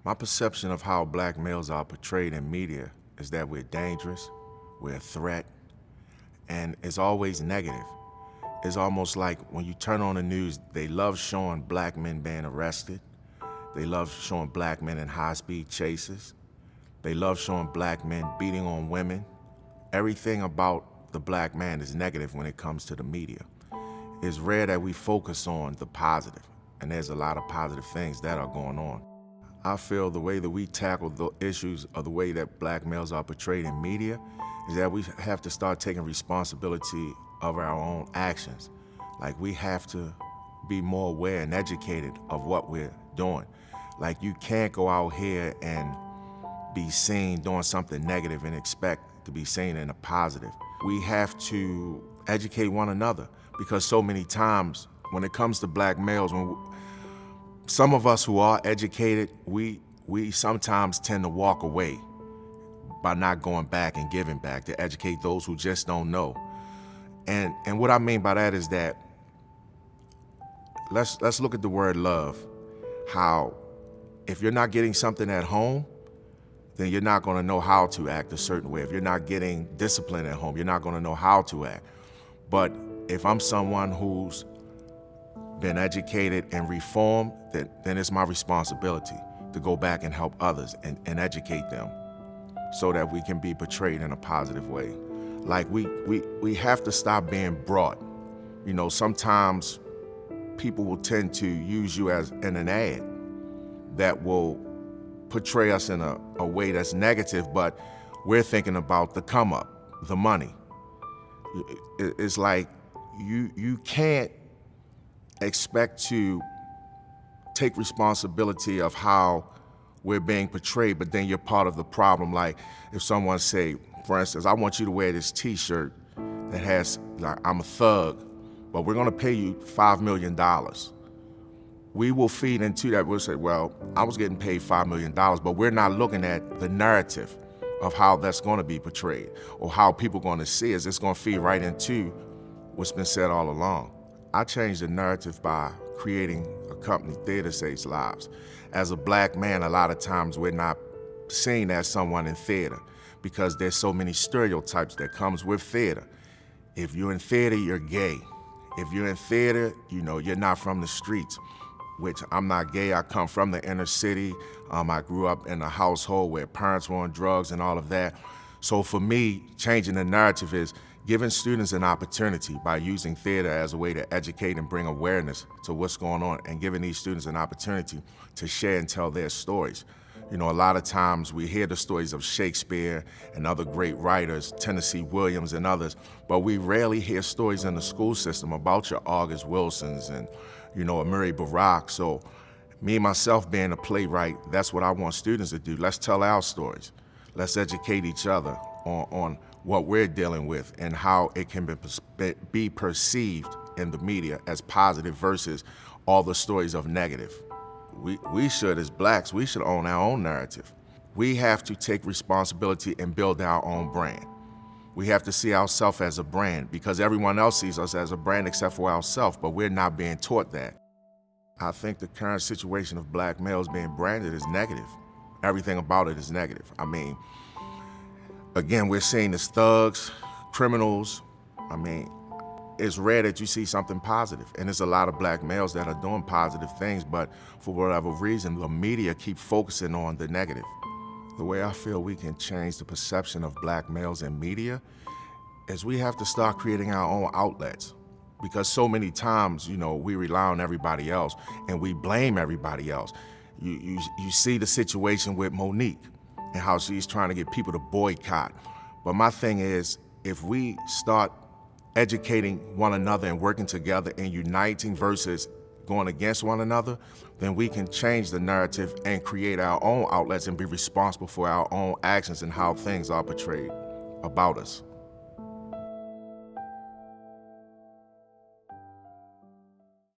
My perception of how black males are portrayed in media is that we're dangerous, we're a threat, and it's always negative. It's almost like when you turn on the news, they love showing black men being arrested. They love showing black men in high-speed chases. They love showing black men beating on women. Everything about the black man is negative when it comes to the media. It's rare that we focus on the positive, and there's a lot of positive things that are going on. I feel the way that we tackle the issues of the way that black males are portrayed in media is that we have to start taking responsibility of our own actions. Like, we have to be more aware and educated of what we're doing. Like, you can't go out here and be seen doing something negative and expect to be seen in a positive. We have to educate one another, because so many times when it comes to black males, some of us who are educated, we sometimes tend to walk away by not going back and giving back to educate those who just don't know. And what I mean by that is that let's look at the word love. How if you're not getting something at home, then you're not going to know how to act a certain way. If you're not getting discipline at home, you're not going to know how to act. But if I'm someone who's been educated and reformed, then it's my responsibility to go back and help others and educate them so that we can be portrayed in a positive way. Like, we have to stop being brought. You know, sometimes people will tend to use you as in an ad that will portray us in a way that's negative, but we're thinking about the come up, the money. It's like you can't expect to take responsibility of how we're being portrayed, but then you're part of the problem. Like, if someone say, for instance, I want you to wear this t-shirt that has, like, I'm a thug, but we're gonna pay you $5 million. We will feed into that. We'll say, well, I was getting paid $5 million, but we're not looking at the narrative of how that's gonna be portrayed or how people are gonna see us. It's gonna feed right into what's been said all along. I changed the narrative by creating a company, Theater Saves Lives. As a black man, a lot of times we're not seen as someone in theater because there's so many stereotypes that comes with theater. If you're in theater, you're gay. If you're in theater, you know, you're not from the streets, which I'm not gay. I come from the inner city. I grew up in a household where parents were on drugs and all of that. So for me, changing the narrative is giving students an opportunity by using theater as a way to educate and bring awareness to what's going on, and giving these students an opportunity to share and tell their stories. You know, a lot of times we hear the stories of Shakespeare and other great writers, Tennessee Williams and others, but we rarely hear stories in the school system about your August Wilsons and, you know, a Murray Barak. So me, myself, being a playwright, that's what I want students to do. Let's tell our stories. Let's educate each other on what we're dealing with and how it can be perceived in the media as positive versus all the stories of negative. We should, as blacks, we should own our own narrative. We have to take responsibility and build our own brand. We have to see ourselves as a brand, because everyone else sees us as a brand except for ourselves, but we're not being taught that. I think the current situation of black males being branded is negative. Everything about it is negative. I mean, again, we're seeing as thugs, criminals. I mean, it's rare that you see something positive, and there's a lot of black males that are doing positive things, but for whatever reason, the media keep focusing on the negative. The way I feel we can change the perception of black males in media is we have to start creating our own outlets, because so many times, you know, we rely on everybody else and we blame everybody else. You see the situation with Monique and how she's trying to get people to boycott. But my thing is, if we start educating one another and working together and uniting versus going against one another, then we can change the narrative and create our own outlets and be responsible for our own actions and how things are portrayed about us.